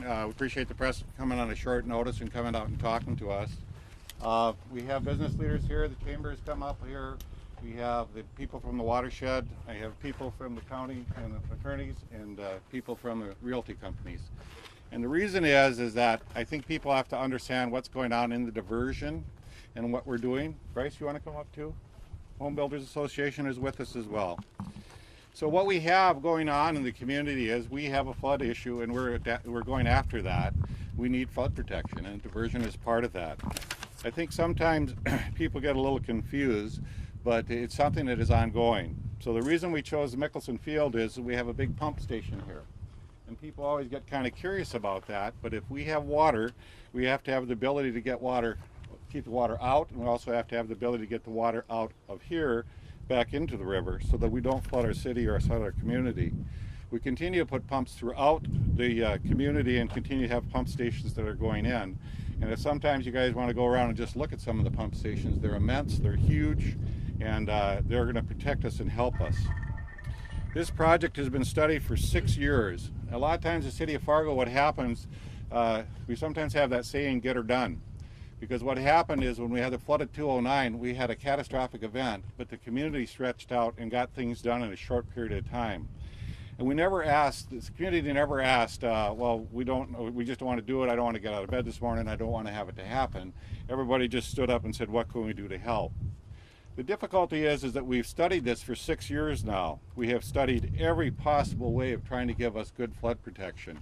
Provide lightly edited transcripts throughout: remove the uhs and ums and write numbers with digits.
We appreciate the press coming on a short notice and coming out and talking to us. We have business leaders here. The chamber has come up here. We have the people from the watershed. I have people from the county and the attorneys and people from the realty companies. And the reason is that I think people have to understand what's going on in the diversion and what we're doing. Bryce, you want to come up too? Home Builders Association is with us as well. So what we have going on in the community is we have a flood issue, and we're going after that. We need flood protection, and diversion is part of that. I think sometimes people get a little confused, but it's something that is ongoing. So the reason we chose Mickelson Field is we have a big pump station here. And people always get kind of curious about that, but if we have water, we have to have the ability to get water, keep the water out, and we also have to have the ability to get the water out of here back into the river so that we don't flood our city or our community. We continue to put pumps throughout the community and continue to have pump stations that are going in. And if sometimes you guys want to go around and just look at some of the pump stations, they're immense, they're huge, and they're going to protect us and help us. This project has been studied for 6 years. A lot of times the city of Fargo, what happens, we sometimes have that saying, get her done. Because what happened is when we had the flood of 209, we had a catastrophic event, but the community stretched out and got things done in a short period of time. And we never asked, the community never asked, well, we just don't want to do it, I don't want to get out of bed this morning, I don't want to have it to happen. Everybody just stood up and said, what can we do to help? The difficulty is that we've studied this for 6 years now. We have studied every possible way of trying to give us good flood protection.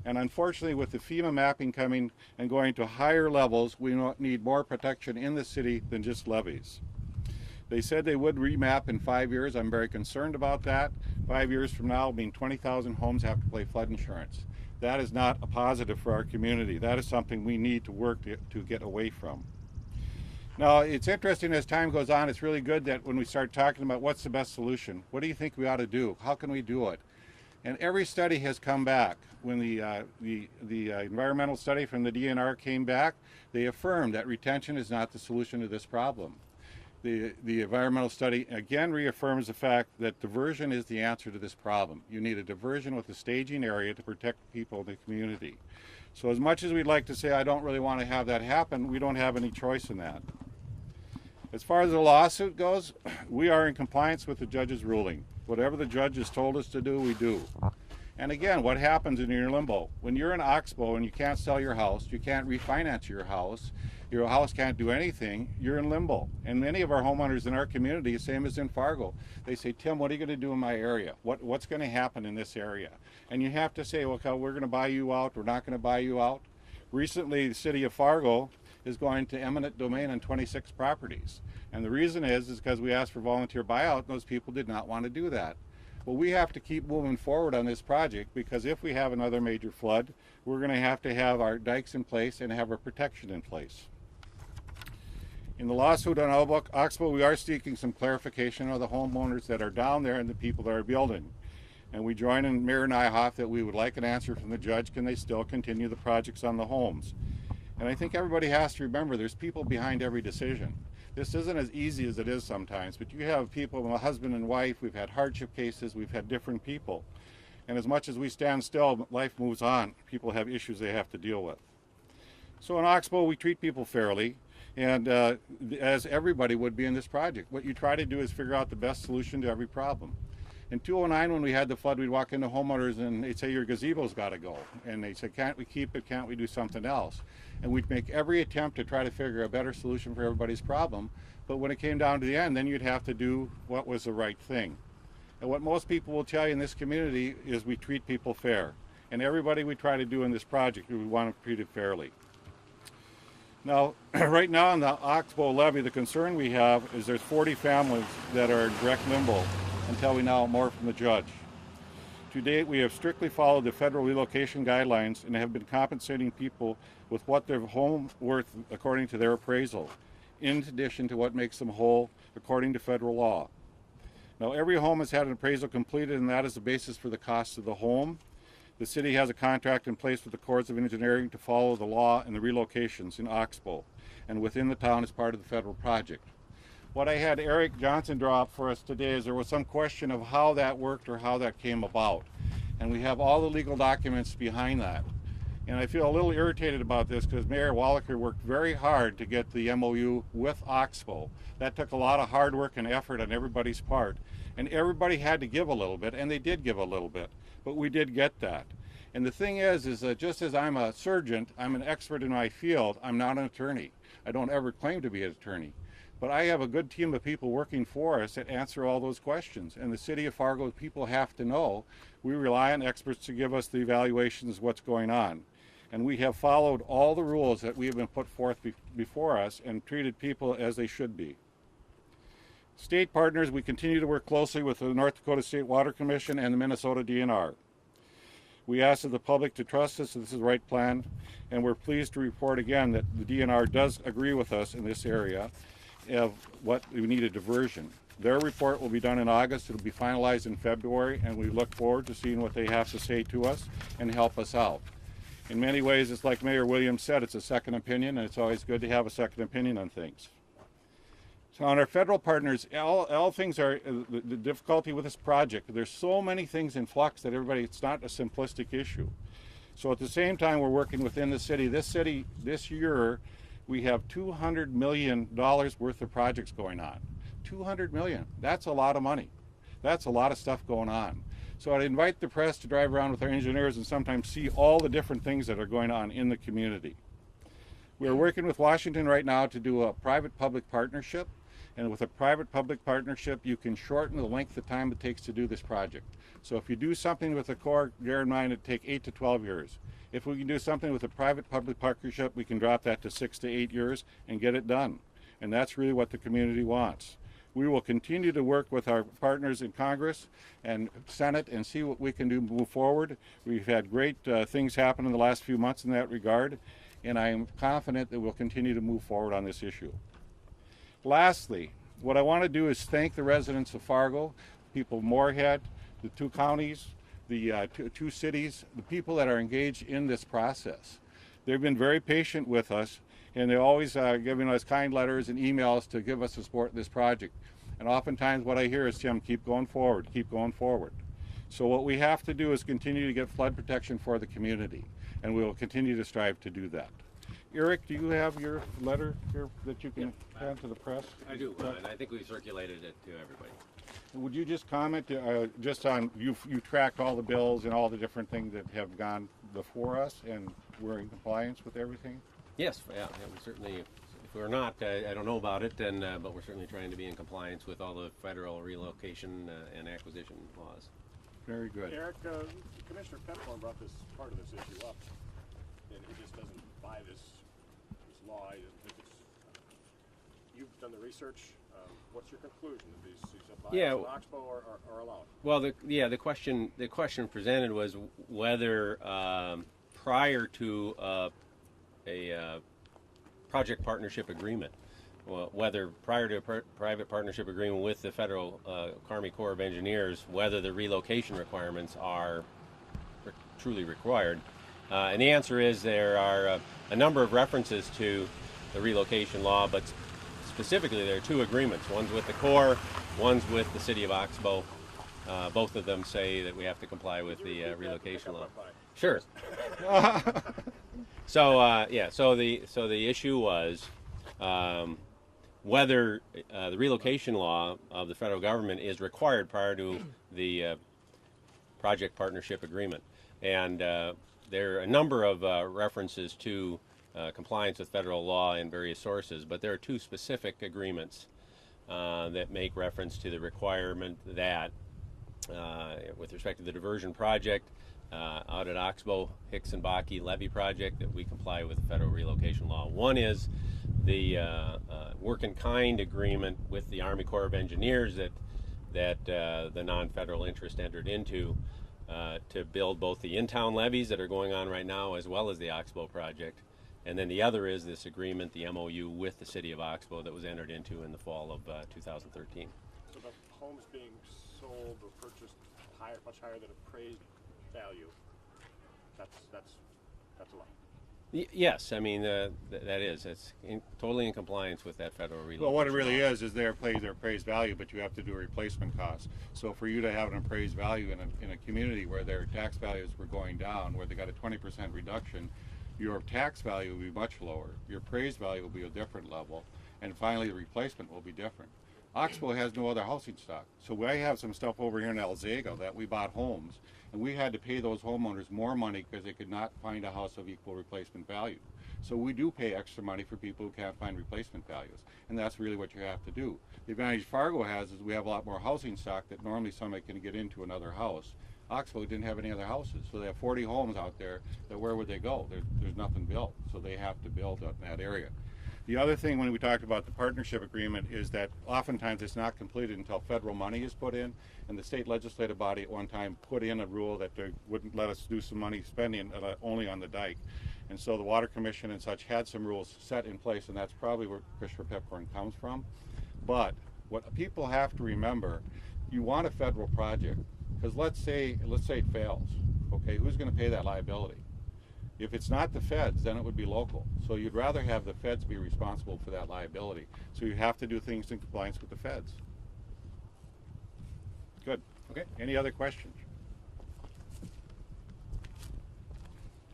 And unfortunately, with the FEMA mapping coming and going to higher levels, we need more protection in the city than just levees. They said they would remap in 5 years. I'm very concerned about that. 5 years from now, 20,000 homes have to pay flood insurance. That is not a positive for our community. That is something we need to work to get away from. Now, it's interesting as time goes on, it's really good that when we start talking about what's the best solution, what do you think we ought to do? How can we do it? And every study has come back. When the environmental study from the DNR came back, they affirmed that retention is not the solution to this problem. The environmental study again reaffirms the fact that diversion is the answer to this problem. You need a diversion with a staging area to protect people in the community. So as much as we'd like to say, I don't really want to have that happen, we don't have any choice in that. As far as the lawsuit goes, we are in compliance with the judge's ruling. Whatever the judge has told us to do, we do. And again, what happens when you're in limbo? When you're in Oxbow and you can't sell your house, you can't refinance your house can't do anything, you're in limbo. And many of our homeowners in our community, same as in Fargo, they say, Tim, what are you going to do in my area? What's going to happen in this area? And you have to say, well, we're going to buy you out, we're not going to buy you out. Recently, the city of Fargo is going to eminent domain on 26 properties. And the reason is because we asked for volunteer buyout, and those people did not want to do that. Well, we have to keep moving forward on this project because if we have another major flood, we're going to have our dikes in place and have our protection in place. In the lawsuit on Oxbow, we are seeking some clarification of the homeowners that are down there and the people that are building. And we join in Mayor Nyhoff that we would like an answer from the judge, can they still continue the projects on the homes? And I think everybody has to remember there's people behind every decision. This isn't as easy as it is sometimes, but you have people, a husband and wife, we've had hardship cases, we've had different people. And as much as we stand still, life moves on. People have issues they have to deal with. So in Oxbow, we treat people fairly, and as everybody would be in this project. What you try to do is figure out the best solution to every problem. In 2009, when we had the flood, we'd walk into homeowners and they'd say, your gazebo's got to go. And they'd say, can't we keep it? Can't we do something else? And we'd make every attempt to try to figure a better solution for everybody's problem. But when it came down to the end, then you'd have to do what was the right thing. And what most people will tell you in this community is we treat people fair. And everybody we try to do in this project, we want to treat it fairly. Now, right now on the Oxbow levee, the concern we have is there's 40 families that are in direct limbo until we know more from the judge. To date, we have strictly followed the federal relocation guidelines and have been compensating people with what their home worth according to their appraisal, in addition to what makes them whole according to federal law. Now, every home has had an appraisal completed, and that is the basis for the cost of the home. The city has a contract in place with the Corps of Engineering to follow the law and the relocations in Oxbow, and within the town as part of the federal project. What I had Eric Johnson draw up for us today is there was some question of how that worked or how that came about. And we have all the legal documents behind that. And I feel a little irritated about this because Mayor Wallaker worked very hard to get the MOU with Oxbow. That took a lot of hard work and effort on everybody's part. And everybody had to give a little bit, and they did give a little bit. But we did get that. And the thing is that just as I'm a surgeon, I'm an expert in my field, I'm not an attorney. I don't ever claim to be an attorney. But I have a good team of people working for us that answer all those questions. And the City of Fargo people have to know we rely on experts to give us the evaluations of what's going on. And we have followed all the rules that we have been put forth before us and treated people as they should be. State partners, we continue to work closely with the North Dakota State Water Commission and the Minnesota DNR. We ask of the public to trust us that this is the right plan, and we're pleased to report again that the DNR does agree with us in this area of what we need a diversion. Their report will be done in August, it'll be finalized in February, and we look forward to seeing what they have to say to us and help us out. In many ways, it's like Mayor Williams said, it's a second opinion, and it's always good to have a second opinion on things. So on our federal partners, all things are, the difficulty with this project, there's so many things in flux that it's not a simplistic issue. So at the same time, we're working within the city. This year, we have $200 million worth of projects going on. 200 million, that's a lot of money. That's a lot of stuff going on. So I'd invite the press to drive around with our engineers and sometimes see all the different things that are going on in the community. We're working with Washington right now to do a private-public partnership. And with a private-public partnership, you can shorten the length of time it takes to do this project. So if you do something with the Corps, bear in mind it'd take 8 to 12 years. If we can do something with a private-public partnership, we can drop that to 6 to 8 years and get it done. And that's really what the community wants. We will continue to work with our partners in Congress and Senate and see what we can do to move forward. We've had great things happen in the last few months in that regard, and I am confident that we'll continue to move forward on this issue. Lastly, what I want to do is thank the residents of Fargo, people of Moorhead, the 2 counties, the two cities, the people that are engaged in this process. They've been very patient with us, and they're always giving us kind letters and emails to give us the support in this project. And oftentimes what I hear is, Tim, keep going forward, keep going forward. So what we have to do is continue to get flood protection for the community, and we will continue to strive to do that. Eric, do you have your letter here that you can hand to the press? I do, and I think we circulated it to everybody. Would you just comment just on, you tracked all the bills and all the different things that have gone before us, and we're in compliance with everything? Yes, yeah, we certainly, if we're not, I don't know about it, but we're certainly trying to be in compliance with all the federal relocation and acquisition laws. Very good. Eric, Commissioner Penthorn brought this part of this issue up, and he just doesn't buy this law. I think it's, you've done the research. What's your conclusion? That these Oxbow are allowed? Well, the question presented was whether prior to a project partnership agreement, whether prior to a private partnership agreement with the Federal Army Corps of Engineers, whether the relocation requirements are truly required. And the answer is there are a number of references to the relocation law, but specifically there are 2 agreements. One's with the Corps, one's with the City of Oxbow. Both of them say that we have to comply with the relocation law. Sure. So the issue was whether the relocation law of the federal government is required prior to the project partnership agreement. And there are a number of references to compliance with federal law in various sources, but there are 2 specific agreements that make reference to the requirement that with respect to the diversion project out at Oxbow, Hicks and Bakke levee project, that we comply with the federal relocation law. One is the work-in-kind agreement with the Army Corps of Engineers that the non-federal interest entered into to build both the in-town levees that are going on right now as well as the Oxbow project. And then the other is this agreement, the MOU with the City of Oxbow, that was entered into in the fall of 2013. So the homes being sold or purchased much higher than appraised value, that's allowed. Yes, I mean that is totally in compliance with that federal relocation. Well, what it really law. is they pay their appraised value, but you have to do a replacement cost. So for you to have an appraised value in a community where their tax values were going down, where they got a 20% reduction, your tax value will be much lower. Your appraised value will be a different level, and finally the replacement will be different. Oxbow has no other housing stock. So I have some stuff over here in Alzago that we bought homes, and we had to pay those homeowners more money because they could not find a house of equal replacement value. So we do pay extra money for people who can't find replacement values, and that's really what you have to do. The advantage Fargo has is we have a lot more housing stock that normally somebody can get into another house. Oxbow didn't have any other houses, so they have 40 homes out there that where would they go? There's nothing built, so they have to build up in that area. The other thing when we talked about the partnership agreement is that oftentimes it's not completed until federal money is put in, and the state legislative body at one time put in a rule that they wouldn't let us do some money spending only on the dike. And so the Water Commission and such had some rules set in place, and that's probably where Christopher Pepcorn comes from. But what people have to remember, you want a federal project, because let's say it fails, okay, who's going to pay that liability? If it's not the feds, then it would be local. So you'd rather have the feds be responsible for that liability. So you have to do things in compliance with the feds. Good. Okay. Any other questions?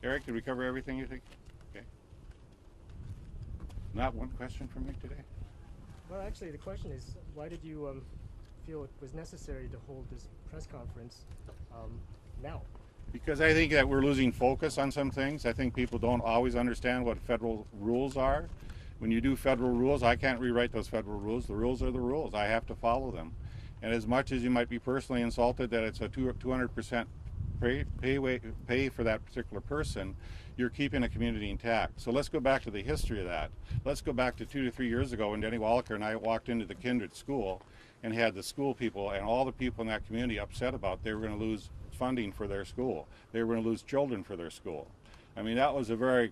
Eric, did we cover everything you think? Okay. Not one question from me today? Well, actually, the question is, why did you feel it was necessary to hold this press conference now? Because I think that we're losing focus on some things. I think people don't always understand what federal rules are. When you do federal rules, I can't rewrite those federal rules. The rules are the rules. I have to follow them. And as much as you might be personally insulted that it's a 200% pay for that particular person, you're keeping a community intact. So let's go back to the history of that. Let's go back to 2 to 3 years ago when Denny Wallaker and I walked into the Kindred school and had the school people and all the people in that community upset about they were going to lose funding for their school. They were going to lose children for their school. I mean, that was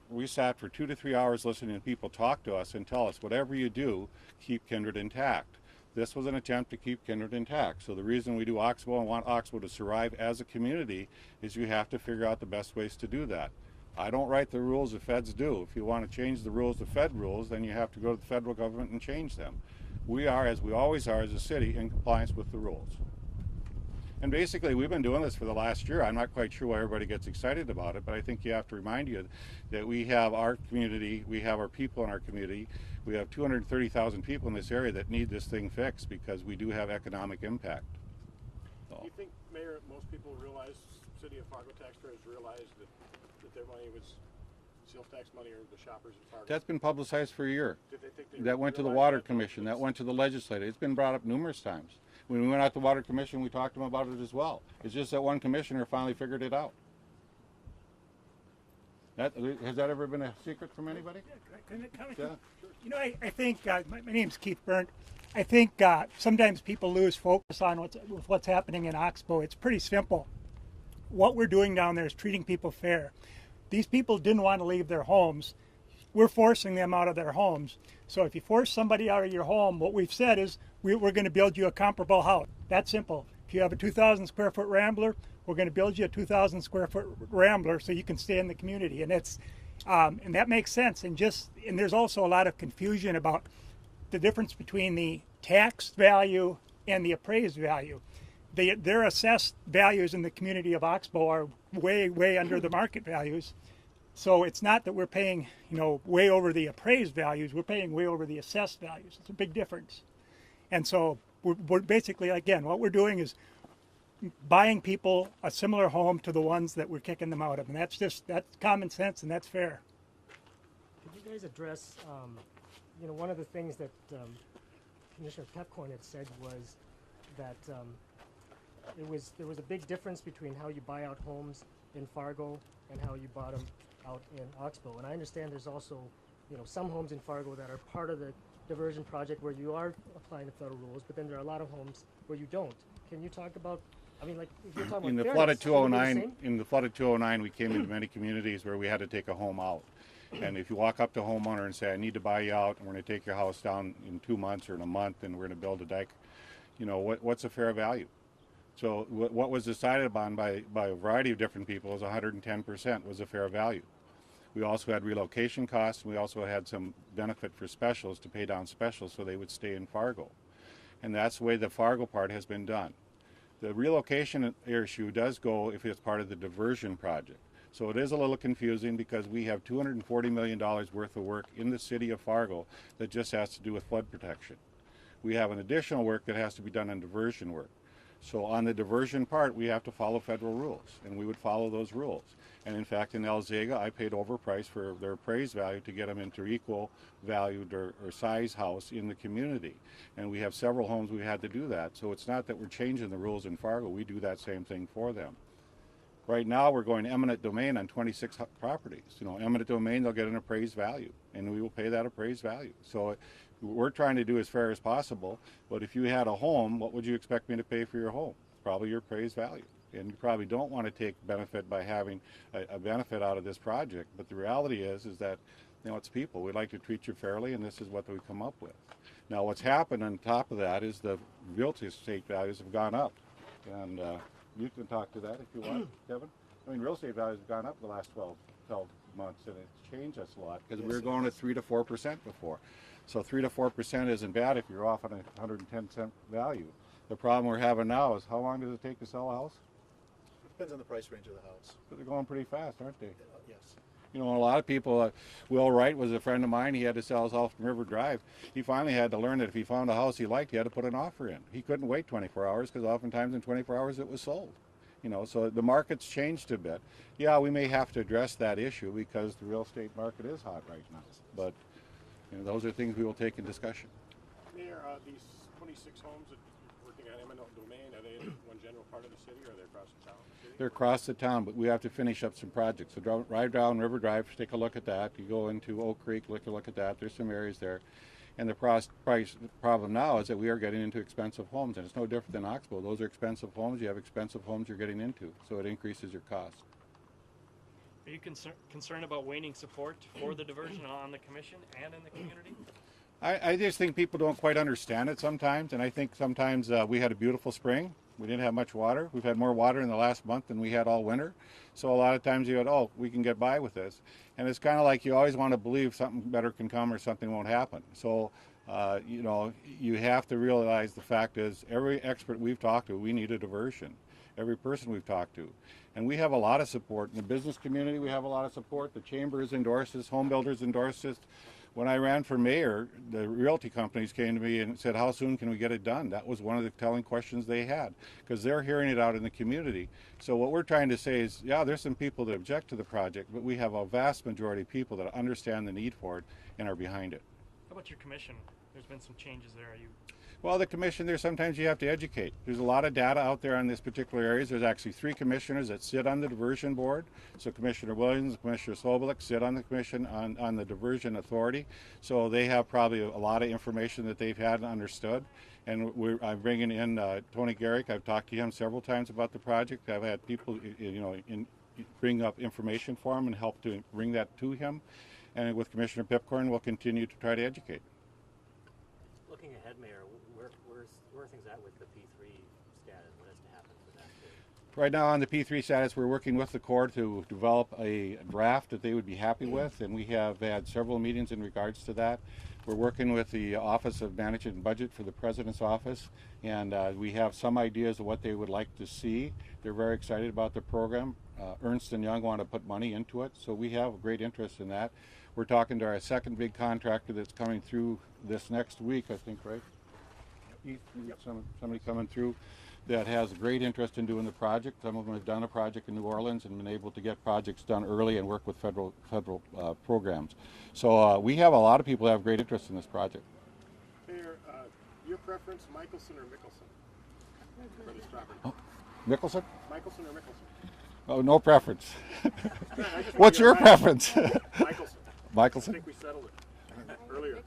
we sat for 2 to 3 hours listening to people talk to us and tell us, whatever you do, keep Kindred intact. This was an attempt to keep Kindred intact. So the reason we do Oxbow and want Oxbow to survive as a community is you have to figure out the best ways to do that. I don't write the rules the feds do. If you want to change the rules, the Fed rules, then you have to go to the federal government and change them. We are, as we always are as a city, in compliance with the rules. And basically, we've been doing this for the last year. I'm not quite sure why everybody gets excited about it, but I think you have to remind you that we have our community, we have our people in our community. We have 230,000 people in this area that need this thing fixed because we do have economic impact. So. Do you think, Mayor, most people realize, City of Fargo taxpayers realize that their money was sales tax money or the shoppers in Fargo? That's been publicized for a year. Did they think that went to the Water Commission. That went to the legislature. It's been brought up numerous times. When we went out to the Water Commission, we talked to them about it as well. It's just that one commissioner finally figured it out. Has that ever been a secret from anybody? Yeah. You know, I think, my name's Keith Burnt. I think sometimes people lose focus on what's happening in Oxbow. It's pretty simple. What we're doing down there is treating people fair. These people didn't want to leave their homes. We're forcing them out of their homes. So if you force somebody out of your home, what we've said is we're going to build you a comparable house. That's simple. If you have a 2,000 square foot Rambler, we're going to build you a 2,000 square foot Rambler so you can stay in the community. And and that makes sense. And there's also a lot of confusion about the difference between the tax value and the appraised value. Their assessed values in the community of Oxbow are way, way under the market values. So it's not that we're paying, way over the appraised values. We're paying way over the assessed values. It's a big difference. And so we're basically, again, what we're doing is buying people a similar home to the ones that we're kicking them out of. And that's common sense and that's fair. Could you guys address, one of the things that Commissioner Pepcorn had said was that there was a big difference between how you buy out homes in Fargo and how you bought them out in Oxbow. And I understand there's also, some homes in Fargo that are part of the diversion project where you are applying the federal rules, but then there are a lot of homes where you don't. Can you talk about, if you're talking in about the flood of fairness, 209, in the flood of 209, we came into many communities where we had to take a home out. And if you walk up to a homeowner and say, I need to buy you out and we're going to take your house down in 2 months or in a month and we're going to build a dike, what's a fair value? So what was decided upon by a variety of different people is 110% was a fair value. We also had relocation costs, and we also had some benefit for specials to pay down specials so they would stay in Fargo. And that's the way the Fargo part has been done. The relocation issue does go if it's part of the diversion project. So it is a little confusing because we have $240 million worth of work in the city of Fargo that just has to do with flood protection. We have an additional work that has to be done on diversion work. So on the diversion part, we have to follow federal rules, and we would follow those rules. And in fact, in El Zega, I paid overpriced for their appraised value to get them into equal valued or size house in the community. And we have several homes we had to do that. So it's not that we're changing the rules in Fargo. We do that same thing for them. Right now, we're going eminent domain on 26 properties. You know, eminent domain, they'll get an appraised value, and we will pay that appraised value. So what we're trying to do as fair as possible, but if you had a home, what would you expect me to pay for your home? Probably your appraised value. And you probably don't want to take benefit by having a benefit out of this project. But the reality is that, you know, it's people. We like to treat you fairly, and this is what we come up with. Now, what's happened on top of that is the real estate values have gone up. And you can talk to that if you want, Kevin. I mean, real estate values have gone up the last 12 months, and it's changed us a lot because we were going at 3 to 4% before. So 3 to 4% isn't bad if you're off on a 110-cent value. The problem we're having now is how long does it take to sell a house? Depends on the price range of the house. But they're going pretty fast, aren't they? Yes. You know, a lot of people, Will Wright was a friend of mine. He had to sell his house from River Drive. He finally had to learn that if he found a house he liked, he had to put an offer in. He couldn't wait 24 hours because oftentimes in 24 hours it was sold. You know, so the market's changed a bit. Yeah, we may have to address that issue because the real estate market is hot right now. But you know, those are things we will take in discussion. Mayor, these 26 homes that you're working on eminent domain, are they in one general part of the city, or are they across the town? They're across the town, but we have to finish up some projects. So drive down River Drive, take a look at that. You go into Oak Creek, look at that. There's some areas there. And the problem now is that we are getting into expensive homes, and it's no different than Oxbow. Those are expensive homes. You have expensive homes you're getting into, so it increases your cost. Are you concerned about waning support for the diversion on the commission and in the community? I just think people don't quite understand it sometimes, and I think sometimes we had a beautiful spring. We didn't have much water. We've had more water in the last month than we had all winter. So a lot of times you go, oh, we can get by with this. And it's kind of like you always want to believe something better can come or something won't happen. So, you know, you have to realize the fact is every expert we've talked to, we need a diversion. Every person we've talked to. And we have a lot of support. In the business community, we have a lot of support. The chamber has endorsed this. Home builders endorsed this. When I ran for mayor, the realty companies came to me and said, how soon can we get it done? That was one of the telling questions they had, because they're hearing it out in the community. So what we're trying to say is, yeah, there's some people that object to the project, but we have a vast majority of people that understand the need for it and are behind it. How about your commission? There's been some changes there. Are you? Well, the commission, there's sometimes you have to educate. There's a lot of data out there on this particular areas. There's actually 3 commissioners that sit on the diversion board. So Commissioner Williams, Commissioner Sobolik sit on the commission on the diversion authority. So they have probably a lot of information that they've had and understood. And I'm bringing in Tony Garrick. I've talked to him several times about the project. I've had people, you know, bring up information for him and help to bring that to him. And with Commissioner Pipcorn, we'll continue to try to educate. Looking ahead, Mayor, where are things at with the P3 status? What has to happen for that? Right now on the P3 status, we're working with the Corps to develop a draft that they would be happy with, and we have had several meetings in regards to that. We're working with the Office of Management and Budget for the President's Office, and we have some ideas of what they would like to see. They're very excited about the program. Ernst & Young want to put money into it, so we have a great interest in that. We're talking to our second big contractor that's coming through this next week, I think, right? Somebody coming through that has a great interest in doing the project. Some of them have done a project in New Orleans and been able to get projects done early and work with federal programs. So we have a lot of people who have great interest in this project. Mayor, your preference, Michelson or Mickelson for this property? Oh, Mickelson? Michelson or Mickelson? Oh, no preference. What's your preference? Michelson. I Michelson? think we settled it earlier.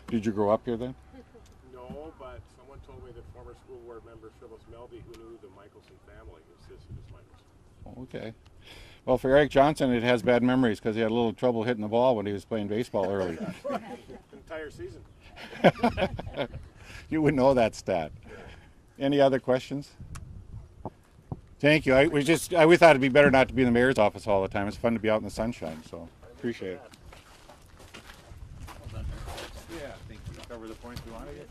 Did you grow up here then? No, but someone told me that former school board member Phyllis Melby, who knew the Michelson family, insisted it's Michelson. Okay. Well, for Eric Johnson, it has bad memories because he had a little trouble hitting the ball when he was playing baseball early. Entire season. You would know that stat. Any other questions? Thank you. We thought it'd be better not to be in the mayor's office all the time. It's fun to be out in the sunshine, so appreciate it. Yeah, thank you. Cover the points we wanted.